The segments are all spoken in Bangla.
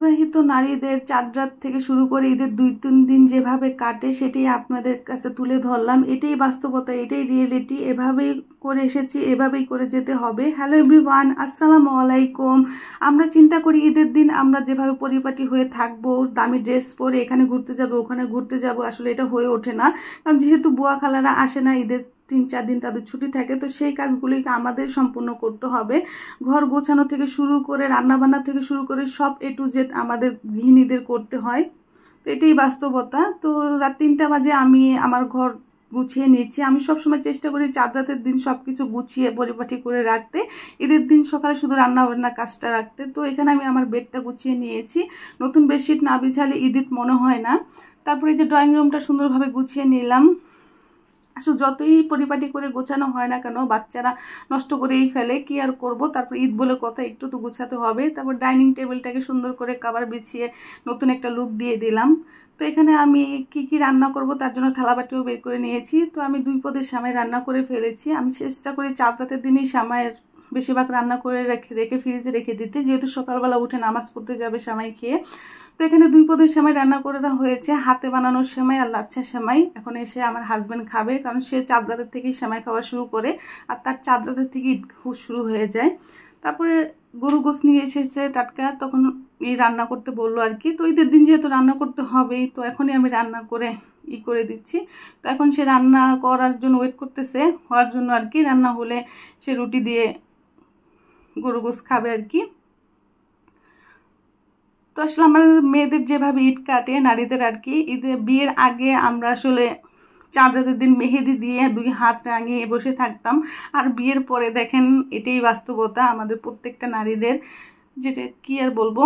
বিবাহিত নারীদের চাঁদ রাত থেকে শুরু করে ঈদের 2-3 দিন যেভাবে কাটে সেটাই আপনাদের কাছে তুলে ধরলাম। এটাই বাস্তবতা, এটাই রিয়েলিটি। এভাবেই করে এসেছি, এভাবেই করে যেতে হবে। হ্যালো এভরিওয়ান, আসসালামু আলাইকুম। আমরা চিন্তা করি ঈদের দিন আমরা যেভাবে পরিপাটি হয়ে থাকবো, দামি ড্রেস পরে এখানে ঘুরতে যাবো ওখানে ঘুরতে যাবো, আসলে এটা হয়ে ওঠে না। কারণ যেহেতু বুয়া খালারা আসে না, ঈদের 3-4 দিন তাদের ছুটি থাকে, তো সেই কাজগুলিকে আমাদের সম্পূর্ণ করতে হবে। ঘর গোছানো থেকে শুরু করে রান্নাবান্না থেকে শুরু করে সব A to Z আমাদের গৃহিণীদের করতে হয়। তো এটাই বাস্তবতা। তো রাত 3টা বাজে আমি আমার ঘর গুছিয়ে নিচ্ছি। আমি সবসময় চেষ্টা করি চাঁদ রাতের দিন সব কিছু গুছিয়ে পরিপাটি করে রাখতে, ঈদের দিন সকালে শুধু রান্নাবান্না কাজটা রাখতে। তো এখানে আমি আমার বেডটা গুছিয়ে নিয়েছি। নতুন বেডশিট না বিছালে ঈদ মনে হয় না। তারপরে যে ড্রয়িং রুমটা সুন্দরভাবে গুছিয়ে নিলাম। আসলে যতই পরিপাটি করে গোছানো হয় না কেন, বাচ্চারা নষ্ট করেই ফেলে, কি আর করব। তারপর ঈদ বলে কথা, একটু তো গোছাতে হবে। তারপর ডাইনিং টেবিলটাকে সুন্দর করে কভার বিছিয়ে নতুন একটা লুক দিয়ে দিলাম। তো এখানে আমি কি রান্না করব তার জন্য থালাবাটিও বের করে নিয়েছি। তো আমি 2 পদের সেমাই রান্না করে ফেলেছি। আমি চেষ্টা করি চাঁদ রাতের দিনই সেমাইয়ের বেশিরভাগ রান্না করে রেখে ফ্রিজে রেখে দিতে, যেহেতু সকালবেলা উঠে নামাজ পড়তে যাবে সেমাই খেয়ে। তো এখানে 2 পদের সেমাই রান্না করে হয়েছে, হাতে বানানোর সেমাই আর লাচ্ছা সেমাই। এখন এসে আমার হাজব্যান্ড খাবে, কারণ সে চাঁদ রাতের থেকেই সেমাই খাওয়া শুরু করে, আর তার চাঁদ রাতের থেকেই ঈদ শুরু হয়ে যায়। তারপরে গরু গোশ নিয়ে এসেছে টাটকা, তখন এই রান্না করতে বললো আর কি। তো ঈদের দিন যেহেতু রান্না করতে হবেই, তো এখনই আমি রান্না করে করে দিচ্ছি। তো এখন সে রান্না করার জন্য ওয়েট করতেছে, হওয়ার জন্য আর কি। রান্না হলে সে রুটি দিয়ে গরু গোশ খাবে আর কি। তো আসলে আমাদের মেয়েদের যেভাবে ঈদ কাটে নারীদের আর কি, ঈদের বিয়ের আগে আমরা আসলে চাঁদ রাতের দিন মেহেদি দিয়ে 2 হাত রাঙিয়ে বসে থাকতাম। আর বিয়ের পরে দেখেন, এটাই বাস্তবতা আমাদের প্রত্যেকটা নারীদের, যেটা কি আর বলবো।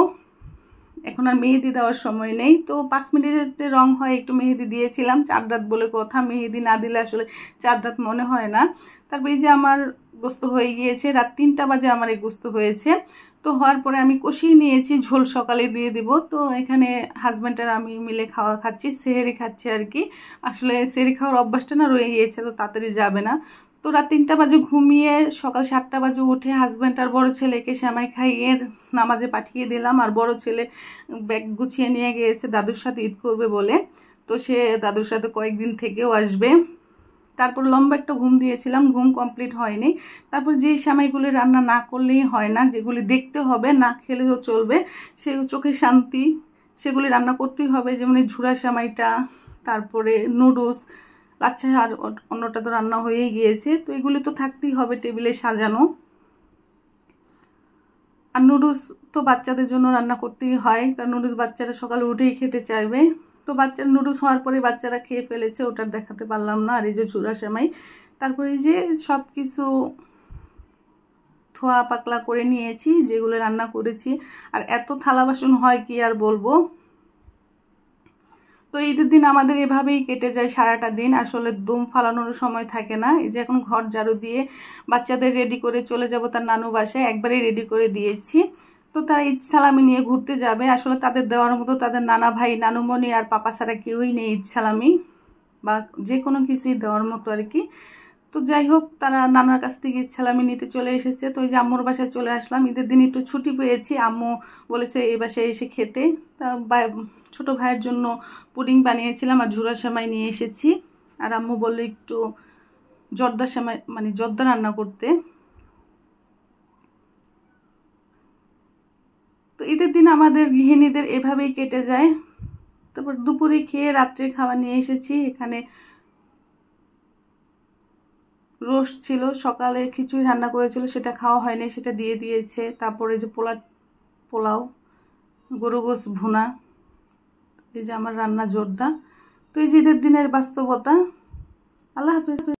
এখন আর মেহেদি দেওয়ার সময় নেই। তো 5 মিনিটের রং হয়, একটু মেহেদি দিয়েছিলাম। চাঁদ রাত বলে কথা, মেহেদি না দিলে আসলে চাঁদ রাত মনে হয় না। তারপর এই যে আমার গোস্ত হয়ে গিয়েছে, রাত 3টা বাজে আমার এই গোস্ত হয়েছে। তো হওয়ার পরে আমি কষিয়ে নিয়েছি, ঝোল সকালে দিয়ে দিব। তো এখানে হাজব্যান্ড আর আমি মিলে খাচ্ছি, সেহেরি খাচ্ছি আর কি। আসলে সেহেরি খাওয়ার অভ্যাসটা না রয়ে গিয়েছে, তো তাড়াতাড়ি যাবে না। তো রাত 3টা বাজে ঘুমিয়ে সকাল 7টা বাজে উঠে হাজব্যান্ড আর বড় ছেলেকে সেমাই খাইয়ে নামাজে পাঠিয়ে দিলাম। আর বড় ছেলে ব্যাগ গুছিয়ে নিয়ে গিয়েছে দাদুর সাথে ঈদ করবে বলে, তো সে দাদুর সাথে কয়েকদিন থেকেও আসবে। তারপর লম্বা একটা ঘুম দিয়েছিলাম, ঘুম কমপ্লিট হয়নি। তারপর যেই সেমাইগুলি রান্না না করলেই হয় না, যেগুলি দেখতে হবে, না খেলেও চলবে, সে চোখে শান্তি, সেগুলি রান্না করতেই হবে। যেমন এই ঝুরা সেমাইটা, তারপরে নুডলস, আচ্ছা, আর অন্যটা তো রান্না হয়েই গিয়েছে। তো এগুলি তো থাকতেই হবে টেবিলে সাজানো। আর নুডলস তো বাচ্চাদের জন্য রান্না করতেই হয়, কারণ নুডলস বাচ্চারা সকালে উঠেই খেতে চাইবে। তো বাচ্চার নুডলস হওয়ার পরে বাচ্চারা খেয়ে ফেলেছে, ওটার দেখাতে পারলাম না। আর এই যে ঝুরা সেমাই, তারপরে এই যে সব কিছু ধোয়া পাকলা করে নিয়েছি যেগুলো রান্না করেছি। আর এত থালা বাসন হয় কি আর বলবো। তো ঈদের দিন আমাদের এভাবেই কেটে যায় সারাটা দিন, আসলে দম ফালানোর সময় থাকে না। এই যে এখন ঘর ঝাড়ু দিয়ে বাচ্চাদের রেডি করে চলে যাব তার নানু বাসায়, একবারেই রেডি করে দিয়েছি। তো তারা ঈদ সালামি নিয়ে ঘুরতে যাবে। আসলে তাদের দেওয়ার মতো তাদের নানা ভাই নানুমণি আর পাপা ছাড়া কেউই নেই ঈদ সালামি বা যে কোনো কিছুই দেওয়ার মতো আর কি। তো যাই হোক, তারা নানার কাছ থেকে ঈদ সালামি নিতে চলে এসেছে। তো ওই যে আম্মুর বাসায় চলে আসলাম, ঈদের দিন একটু ছুটি পেয়েছি। আম্মু বলেছে এই বাসায় এসে খেতে। তা ছোট ভাইয়ের জন্য পুডিং বানিয়েছিলাম আর ঝুরা সেমাই নিয়ে এসেছি। আর আম্মু বললো একটু জর্দা সেমাই মানে জর্দা রান্না করতে। তো ঈদের দিন আমাদের গৃহিণীদের এভাবেই কেটে যায়। তারপর দুপুরে খেয়ে রাত্রে খাবার নিয়ে এসেছি। এখানে রোস্ট ছিল, সকালে খিচুড়ি রান্না করেছিল, সেটা খাওয়া হয়নি, সেটা দিয়ে দিয়েছে। তারপরে যে পোলাও, গরু গোশ ভুনা, এই যে আমার রান্না জোরদা। তো এই যে ঈদের দিনের বাস্তবতা। আল্লাহ হাফেজ।